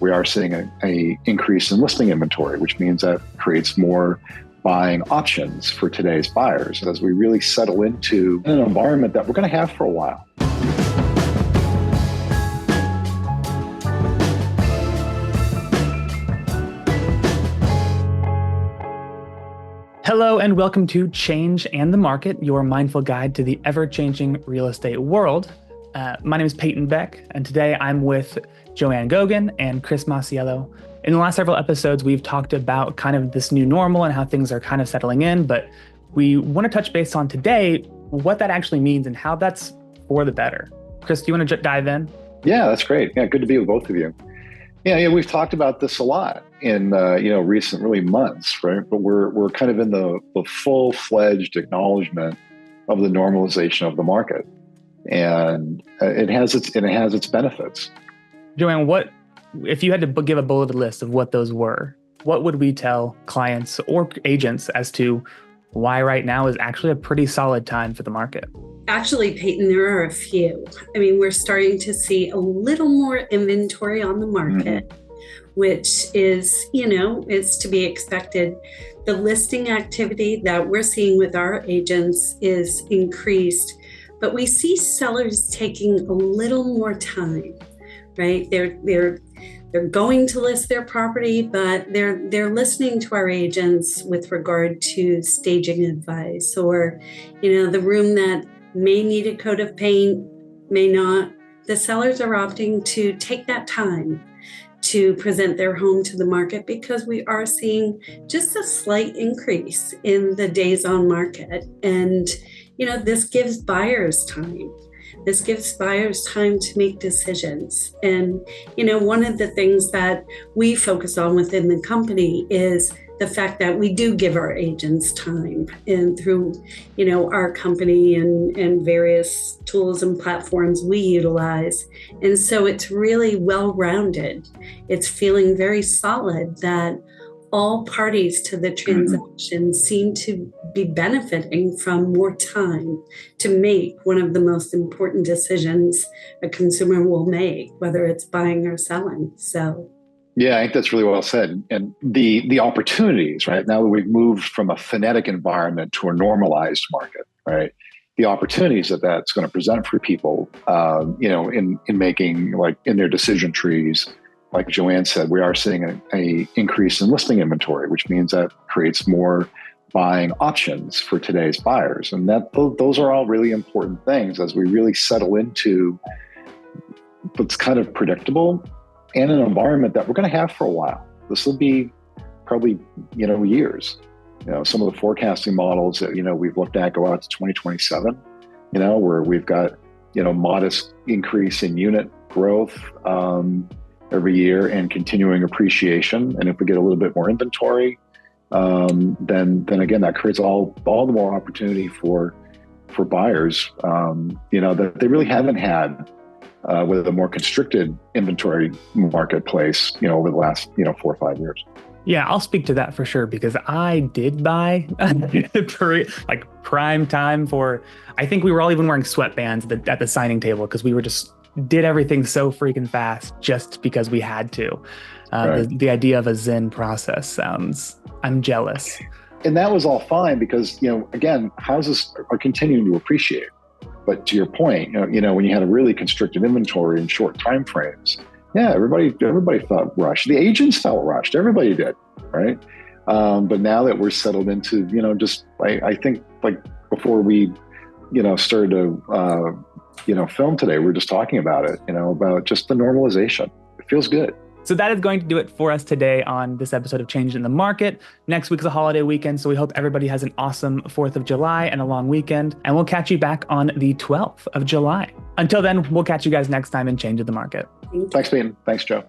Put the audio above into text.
We are seeing a increase in listing inventory, which means that creates more buying options for today's buyers as we really settle into an environment that we're going to have for a while. Hello and welcome to Change and the Market, your mindful guide to the ever-changing real estate world. My name is Peyton Beck, and today I'm with Joanne Gogan and Chris Masiello. In the last several episodes, we've talked about kind of this new normal and how things are kind of settling in, but we want to touch base on today what that actually means and how that's for the better. Chris, do you want to dive in? Yeah, that's great. Yeah, good to be with both of you. Yeah, we've talked about this a lot in recent really months, right? But we're kind of in the full-fledged acknowledgement of the normalization of the market, and it has its benefits. Joanne, what if you had to give a bulleted list of what those were? What would we tell clients or agents as to why right now is actually a pretty solid time for the market? Actually, Peyton, there are a few. I mean, we're starting to see a little more inventory on the market, which is to be expected. The listing activity that we're seeing with our agents is increased, but we see sellers taking a little more time, right? They're going to list their property, but they're listening to our agents with regard to staging advice, or the room that may need a coat of paint, may not. The sellers are opting to take that time to present their home to the market because we are seeing just a slight increase in the days on market. And, this gives buyers time. This gives buyers time to make decisions. And, one of the things that we focus on within the company is the fact that we do give our agents time, and through, our company and various tools and platforms we utilize. And so it's really well-rounded. It's feeling very solid that all parties to the transaction seem to be benefiting from more time to make one of the most important decisions a consumer will make, whether it's buying or selling. So. Yeah, I think that's really well said. And the opportunities, right? Now that we've moved from a phonetic environment to a normalized market, right? The opportunities that's going to present for people, in making, like, in their decision trees, like Joanne said, we are seeing an increase in listing inventory, which means that creates more buying options for today's buyers. And those are all really important things as we really settle into what's kind of predictable and an environment that we're going to have for a while. This will be probably, years. Some of the forecasting models that, we've looked at go out to 2027, where we've got, modest increase in unit growth every year and continuing appreciation. And if we get a little bit more inventory, then again, that creates all the more opportunity for buyers, that they really haven't had with a more constricted inventory marketplace, over the last, 4 or 5 years. Yeah, I'll speak to that for sure, because I did buy like prime time for, I think we were all even wearing sweatbands at the signing table because we were just did everything so freaking fast just because we had to. Right. The idea of a Zen process I'm jealous. And that was all fine because, again, houses are continuing to appreciate. But to your point, when you had a really constricted inventory in short time frames, yeah, everybody felt rushed. The agents felt rushed. Everybody did, right? But now that we're settled into, I think, like, before we, started to, film today, we were just talking about it, about just the normalization. It feels good. So that is going to do it for us today on this episode of Change in the Market. Next week is a holiday weekend, so we hope everybody has an awesome 4th of July and a long weekend. And we'll catch you back on the 12th of July. Until then, we'll catch you guys next time in Change in the Market. Thanks, Peyton. Thanks, Joe.